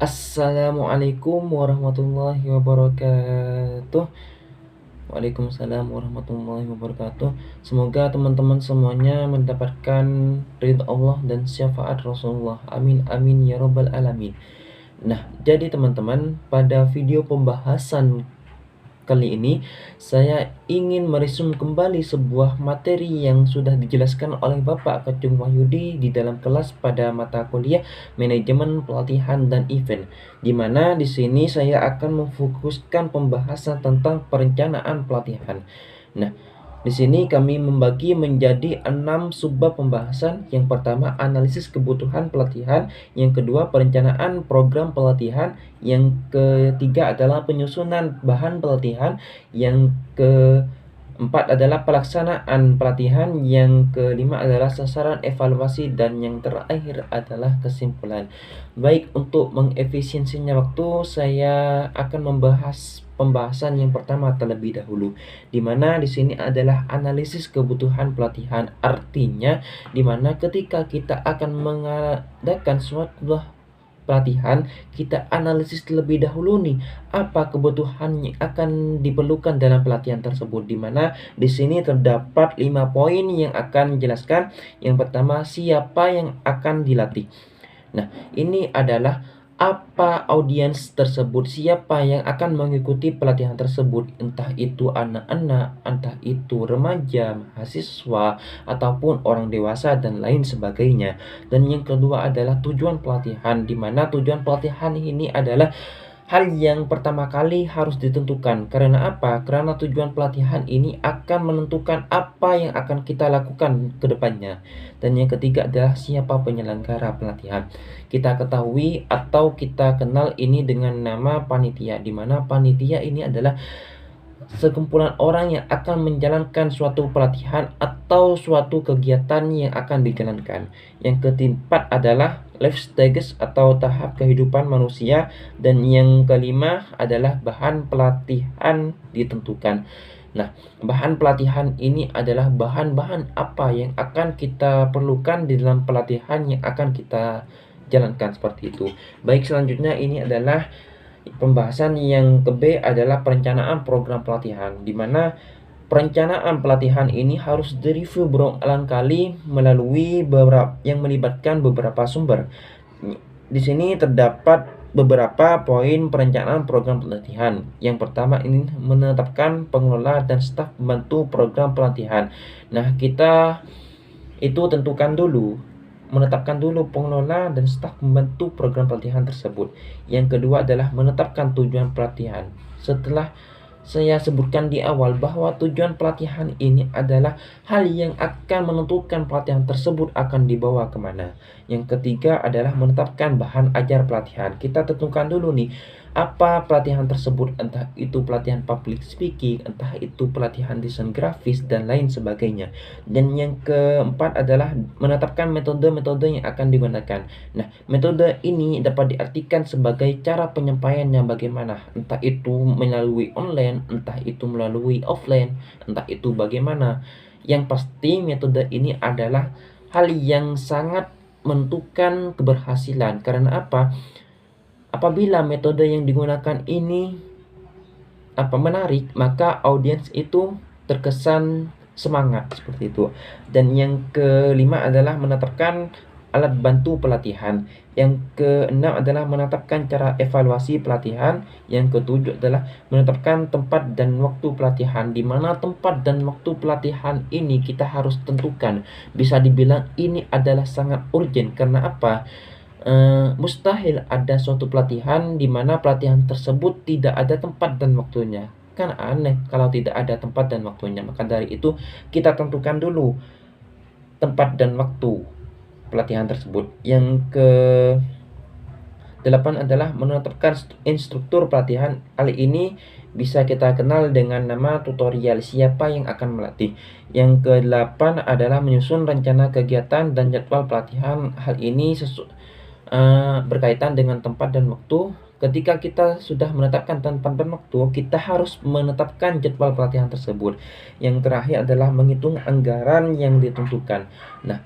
Assalamualaikum warahmatullahi wabarakatuh. Waalaikumsalam warahmatullahi wabarakatuh. Semoga teman-teman semuanya mendapatkan ridha Allah dan syafaat Rasulullah. Amin amin ya robbal alamin. Nah, jadi teman-teman, pada video pembahasan kali ini saya ingin meresum kembali sebuah materi yang sudah dijelaskan oleh Bapak Kacung Wahyudi di dalam kelas pada mata kuliah Manajemen Pelatihan dan Event, di mana di sini saya akan memfokuskan pembahasan tentang perencanaan pelatihan. Nah, di sini kami membagi menjadi 6 subbab pembahasan. Yang pertama, analisis kebutuhan pelatihan. Yang kedua, perencanaan program pelatihan. Yang ketiga adalah penyusunan bahan pelatihan. Yang keempat adalah pelaksanaan pelatihan. Yang kelima adalah sasaran evaluasi. Dan yang terakhir adalah kesimpulan. Baik, untuk mengefisiensinya waktu, saya akan membahas pembahasan yang pertama terlebih dahulu, di mana di sini adalah analisis kebutuhan pelatihan. Artinya, di mana ketika kita akan mengadakan suatu pelatihan, kita analisis terlebih dahulu nih, apa kebutuhan yang akan diperlukan dalam pelatihan tersebut, di mana di sini terdapat 5 poin yang akan menjelaskan. Yang pertama, siapa yang akan dilatih. Nah, ini adalah apa audiens tersebut, siapa yang akan mengikuti pelatihan tersebut, entah itu anak-anak, entah itu remaja, mahasiswa, ataupun orang dewasa, dan lain sebagainya. Dan yang kedua adalah tujuan pelatihan, di mana tujuan pelatihan ini adalah hal yang pertama kali harus ditentukan. Karena apa? Karena tujuan pelatihan ini akan menentukan apa yang akan kita lakukan ke depannya. Dan yang ketiga adalah siapa penyelenggara pelatihan. Kita ketahui atau kita kenal ini dengan nama panitia, di mana panitia ini adalah sekumpulan orang yang akan menjalankan suatu pelatihan atau suatu kegiatan yang akan dijalankan. Yang keempat adalah life stages atau tahap kehidupan manusia, dan yang kelima adalah bahan pelatihan ditentukan. Nah, bahan pelatihan ini adalah bahan-bahan apa yang akan kita perlukan di dalam pelatihan yang akan kita jalankan, seperti itu. Baik, selanjutnya ini adalah pembahasan yang ke B adalah perencanaan program pelatihan, di mana perencanaan pelatihan ini harus direview berulang kali melalui yang melibatkan beberapa sumber. Di sini terdapat beberapa poin perencanaan program pelatihan. Yang pertama ini menetapkan pengelola dan staf pembantu program pelatihan. Nah, kita itu menetapkan dulu pengelola dan staf membantu program pelatihan tersebut. Yang kedua adalah menetapkan tujuan pelatihan. Setelah saya sebutkan di awal bahwa tujuan pelatihan ini adalah hal yang akan menentukan pelatihan tersebut akan dibawa kemana. Yang ketiga adalah menetapkan bahan ajar pelatihan. Kita tentukan dulu nih, apa pelatihan tersebut, entah itu pelatihan public speaking, entah itu pelatihan desain grafis, dan lain sebagainya. Dan yang keempat adalah menetapkan metode-metode yang akan digunakan. Nah, metode ini dapat diartikan sebagai cara penyampaiannya bagaimana, entah itu melalui online, entah itu melalui offline, entah itu bagaimana. Yang pasti metode ini adalah hal yang sangat menentukan keberhasilan. Karena apa? Apabila metode yang digunakan ini menarik, maka audiens itu terkesan semangat, seperti itu. Dan yang kelima adalah menetapkan alat bantu pelatihan. Yang keenam adalah menetapkan cara evaluasi pelatihan. Yang ketujuh adalah menetapkan tempat dan waktu pelatihan, di mana tempat dan waktu pelatihan ini kita harus tentukan. Bisa dibilang ini adalah sangat urgent. Karena apa? Mustahil ada suatu pelatihan di mana pelatihan tersebut tidak ada tempat dan waktunya. Kan aneh kalau tidak ada tempat dan waktunya. Maka dari itu kita tentukan dulu tempat dan waktu pelatihan tersebut. Yang ke 8 adalah menetapkan instruktur pelatihan. Hal ini bisa kita kenal dengan nama tutorial, siapa yang akan melatih. Yang ke-8 adalah menyusun rencana kegiatan dan jadwal pelatihan. Hal ini berkaitan dengan tempat dan waktu. Ketika kita sudah menetapkan tempat dan waktu, kita harus menetapkan jadwal pelatihan tersebut. Yang terakhir adalah menghitung anggaran yang ditentukan. Nah,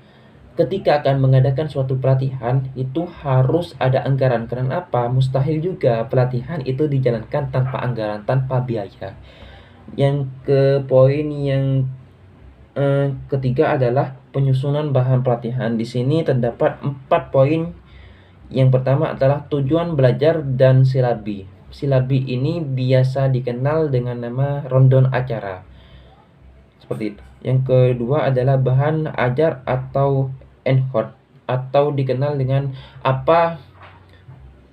ketika akan mengadakan suatu pelatihan itu harus ada anggaran. Kenapa? Mustahil juga pelatihan itu dijalankan tanpa anggaran, tanpa biaya. Yang ke poin yang ketiga adalah penyusunan bahan pelatihan. Di sini terdapat 4 poin. Yang pertama adalah tujuan belajar dan silabi. Silabi ini biasa dikenal dengan nama rondon acara. Seperti itu. Yang kedua adalah bahan ajar atau enhot, atau dikenal dengan apa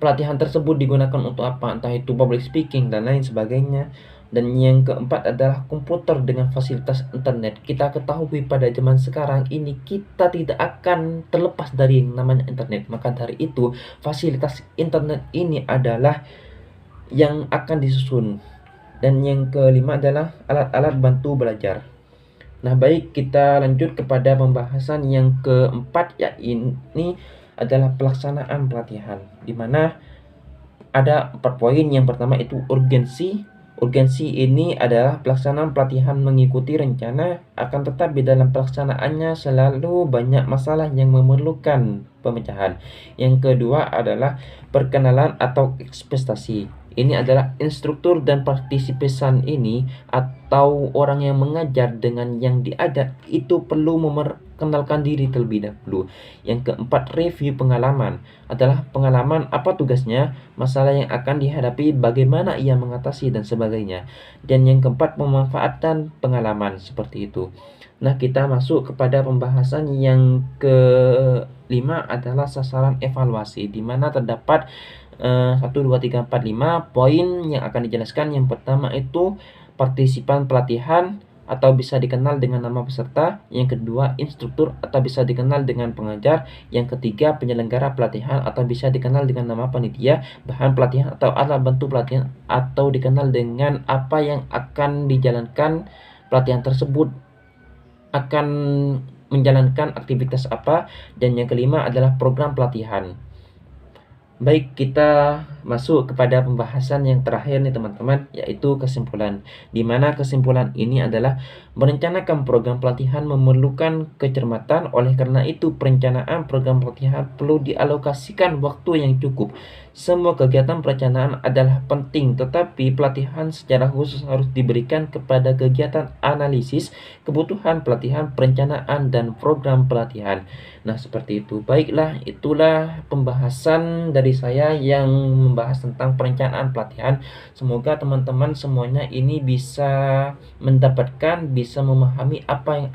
pelatihan tersebut digunakan untuk apa, entah itu public speaking dan lain sebagainya. Dan yang keempat adalah komputer dengan fasilitas internet. Kita ketahui pada zaman sekarang ini kita tidak akan terlepas dari yang namanya internet. Maka dari itu fasilitas internet ini adalah yang akan disusun. Dan yang kelima adalah alat-alat bantu belajar. Nah, baik, kita lanjut kepada pembahasan yang keempat, yaitu ini adalah pelaksanaan pelatihan, di mana ada 4 poin. Yang pertama itu urgensi. Urgensi ini adalah pelaksanaan pelatihan mengikuti rencana, akan tetapi dalam pelaksanaannya selalu banyak masalah yang memerlukan pemecahan. Yang kedua adalah perkenalan atau ekspektasi. Ini adalah instruktur dan partisipan ini atau orang yang mengajar dengan yang diajar itu perlu memperkenalkan diri terlebih dahulu. Yang keempat, review pengalaman. Adalah pengalaman apa tugasnya, masalah yang akan dihadapi, bagaimana ia mengatasi dan sebagainya. Dan yang keempat, pemanfaatan pengalaman seperti itu. Nah, kita masuk kepada pembahasan yang kelima adalah sasaran evaluasi, di mana terdapat 1, 2, 3, 4, 5 poin yang akan dijelaskan. Yang pertama itu partisipan pelatihan atau bisa dikenal dengan nama peserta. Yang kedua, instruktur atau bisa dikenal dengan pengajar. Yang ketiga, penyelenggara pelatihan atau bisa dikenal dengan nama panitia. Bahan pelatihan atau alat bantu pelatihan atau dikenal dengan apa yang akan dijalankan pelatihan tersebut, akan menjalankan aktivitas apa. Dan yang kelima adalah program pelatihan. Baik, kita masuk kepada pembahasan yang terakhir nih teman-teman, yaitu kesimpulan. Di mana kesimpulan ini adalah merencanakan program pelatihan memerlukan kecermatan. Oleh karena itu, perencanaan program pelatihan perlu dialokasikan waktu yang cukup. Semua kegiatan perencanaan adalah penting, tetapi pelatihan secara khusus harus diberikan kepada kegiatan analisis kebutuhan pelatihan, perencanaan, dan program pelatihan. Nah, seperti itu. Baiklah, itulah pembahasan dari saya yang membahas tentang perencanaan pelatihan. Semoga teman-teman semuanya ini bisa mendapatkan, bisa memahami apa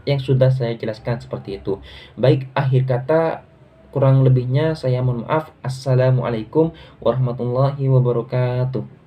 yang sudah saya jelaskan seperti itu. Baik, akhir kata kurang lebihnya saya mohon maaf. Assalamualaikum warahmatullahi wabarakatuh.